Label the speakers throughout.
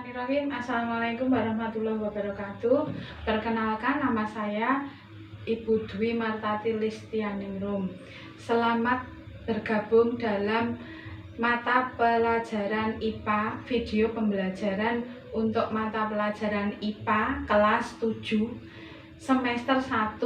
Speaker 1: Bismillahirrahmanirrahim. Assalamualaikum warahmatullahi wabarakatuh. Perkenalkan, nama saya Ibu Dwi Martati Listianingrum. Selamat bergabung dalam mata pelajaran IPA, video pembelajaran untuk mata pelajaran IPA kelas 7 semester 1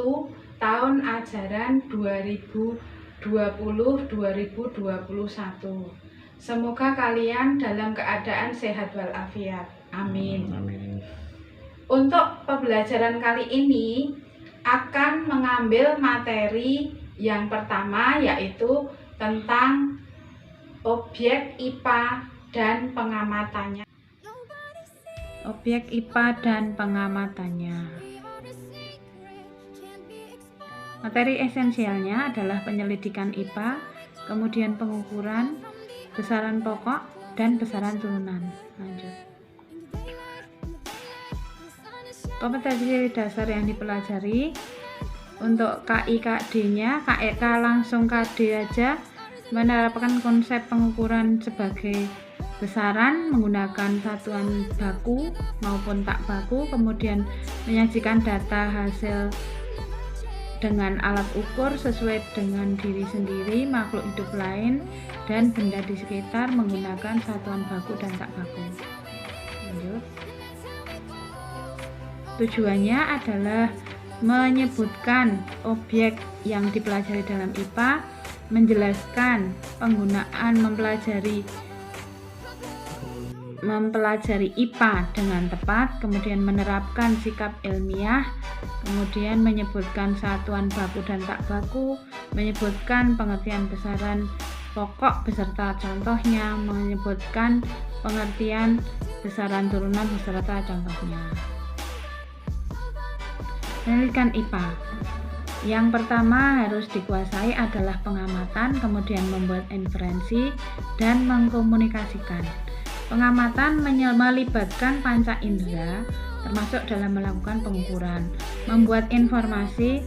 Speaker 1: tahun ajaran 2020-2021. Semoga kalian dalam keadaan sehat walafiat. Amin.
Speaker 2: Amin.
Speaker 1: Untuk pembelajaran kali ini akan mengambil materi yang pertama, yaitu tentang objek IPA dan pengamatannya. Objek IPA dan pengamatannya. Materi esensialnya adalah penyelidikan IPA, kemudian pengukuran, besaran pokok, dan besaran turunan. Lanjut. Kompetensi dasar yang dipelajari untuk KI KD-nya, KEK langsung KD aja, menerapkan konsep pengukuran sebagai besaran menggunakan satuan baku maupun tak baku, kemudian menyajikan data hasil dengan alat ukur sesuai dengan diri sendiri, makhluk hidup lain, dan benda di sekitar menggunakan satuan baku dan tak baku. Lanjut. Tujuannya adalah menyebutkan objek yang dipelajari dalam IPA, menjelaskan penggunaan mempelajari IPA dengan tepat, kemudian menerapkan sikap ilmiah, kemudian menyebutkan satuan baku dan tak baku, menyebutkan pengertian besaran pokok beserta contohnya, menyebutkan pengertian besaran turunan beserta contohnya. Penyelidikan IPA. Yang pertama harus dikuasai adalah pengamatan, kemudian membuat inferensi dan mengkomunikasikan. Pengamatan melibatkan panca indera, termasuk dalam melakukan pengukuran. Membuat inferensi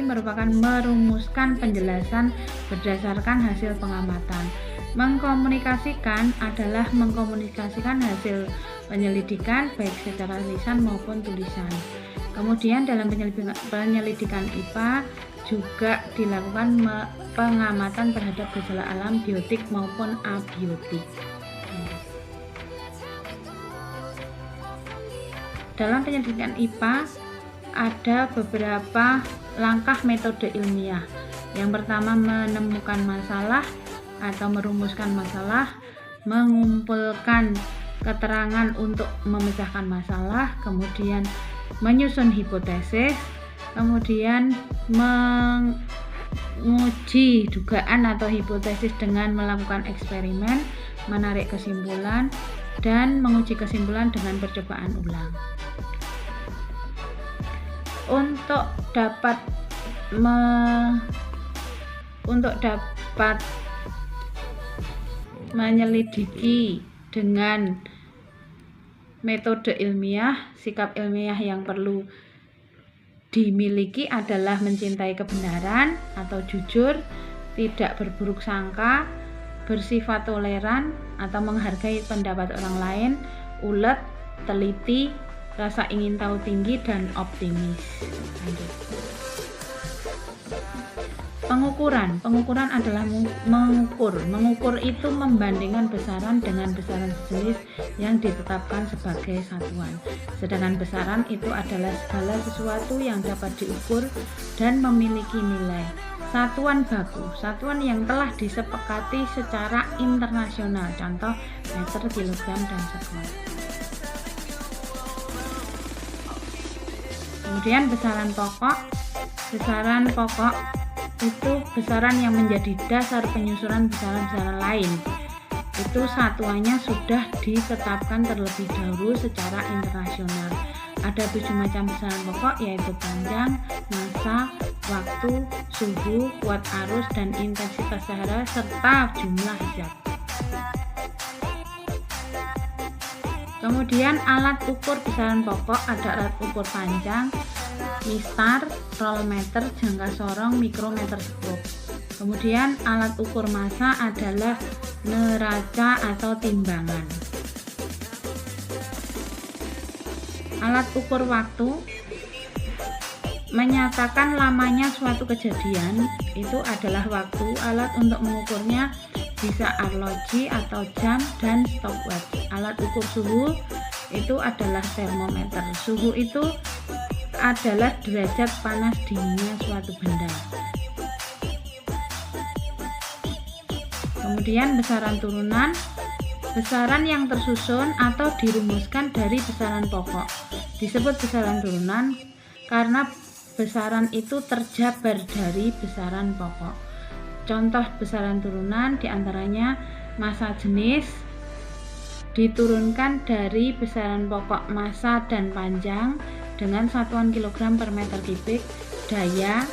Speaker 1: merupakan merumuskan penjelasan berdasarkan hasil pengamatan. Mengkomunikasikan adalah mengkomunikasikan hasil penyelidikan baik secara lisan maupun tulisan. Kemudian dalam penyelidikan IPA juga dilakukan pengamatan terhadap gejala alam biotik maupun abiotik. Dalam penyelidikan IPA ada beberapa langkah metode ilmiah. Yang pertama, menemukan masalah atau merumuskan masalah, mengumpulkan keterangan untuk memecahkan masalah, kemudian menyusun hipotesis, kemudian menguji dugaan atau hipotesis dengan melakukan eksperimen, menarik kesimpulan, dan menguji kesimpulan dengan percobaan ulang. Untuk dapat menyelidiki dengan metode ilmiah, sikap ilmiah yang perlu dimiliki adalah mencintai kebenaran atau jujur, tidak berburuk sangka, bersifat toleran atau menghargai pendapat orang lain, ulet, teliti, rasa ingin tahu tinggi, dan optimis. Lanjut. Pengukuran adalah mengukur. Mengukur itu membandingkan besaran dengan besaran sejenis yang ditetapkan sebagai satuan. Sedangkan besaran itu adalah segala sesuatu yang dapat diukur dan memiliki nilai. Satuan baku, satuan yang telah disepakati secara internasional, contoh meter, kilogram, dan sekon. Kemudian besaran pokok itu besaran yang menjadi dasar penyusunan besaran-besaran lain. Itu satuannya sudah ditetapkan terlebih dahulu secara internasional. Ada 7 macam besaran pokok, yaitu panjang, massa, waktu, suhu, kuat arus, dan intensitas cahaya, serta jumlah zat. Kemudian alat ukur besaran pokok ada alat ukur panjang, mistar, rolmeter, jangka sorong, mikrometer skop. Kemudian alat ukur massa adalah neraca atau timbangan. Alat ukur waktu menyatakan lamanya suatu kejadian, itu adalah waktu. Alat untuk mengukurnya bisa arloji atau jam dan stopwatch. Alat ukur suhu itu adalah termometer. Suhu itu adalah derajat panas dinginnya suatu benda. Kemudian besaran turunan, besaran yang tersusun atau dirumuskan dari besaran pokok disebut besaran turunan karena besaran itu terjabar dari besaran pokok. Contoh besaran turunan diantaranya massa jenis diturunkan dari besaran pokok massa dan panjang dengan satuan kilogram per meter kubik, daya,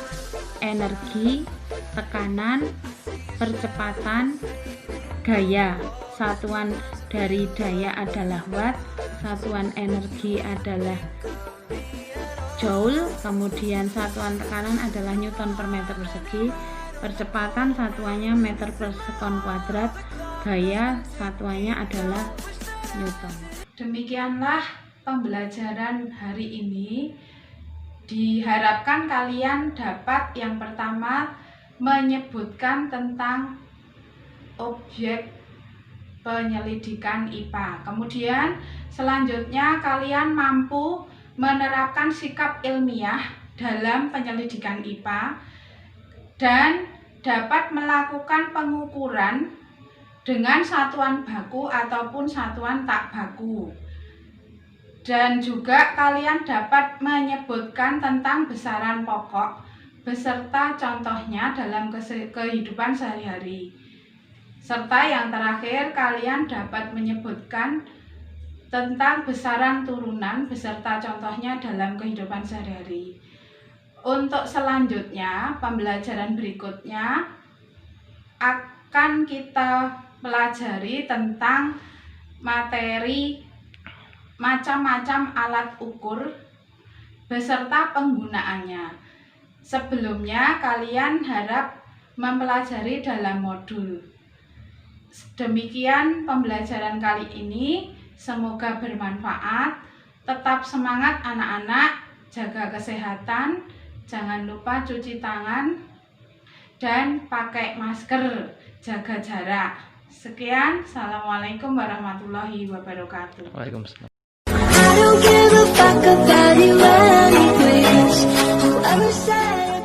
Speaker 1: energi, tekanan, percepatan, gaya. Satuan dari daya adalah watt, satuan energi adalah joule, kemudian satuan tekanan adalah newton per meter persegi, percepatan satuannya meter per sekon kuadrat, gaya satuannya adalah newton. Demikianlah pembelajaran hari ini. Diharapkan kalian dapat yang pertama menyebutkan tentang objek penyelidikan IPA. Kemudian selanjutnya kalian mampu menerapkan sikap ilmiah dalam penyelidikan IPA dan dapat melakukan pengukuran dengan satuan baku ataupun satuan tak baku. Dan juga kalian dapat menyebutkan tentang besaran pokok beserta contohnya dalam kehidupan sehari-hari. Serta yang terakhir, kalian dapat menyebutkan tentang besaran turunan beserta contohnya dalam kehidupan sehari-hari. Untuk selanjutnya, pembelajaran berikutnya akan kita pelajari tentang materi macam-macam alat ukur beserta penggunaannya. Sebelumnya, kalian harap mempelajari dalam modul. Demikian pembelajaran kali ini. Semoga bermanfaat. Tetap semangat anak-anak, jaga kesehatan, jangan lupa cuci tangan dan pakai masker, jaga jarak. Sekian, assalamualaikum warahmatullahi wabarakatuh.
Speaker 2: Waalaikumsalam.
Speaker 3: I don't give a fuck about you anyways. Whoever said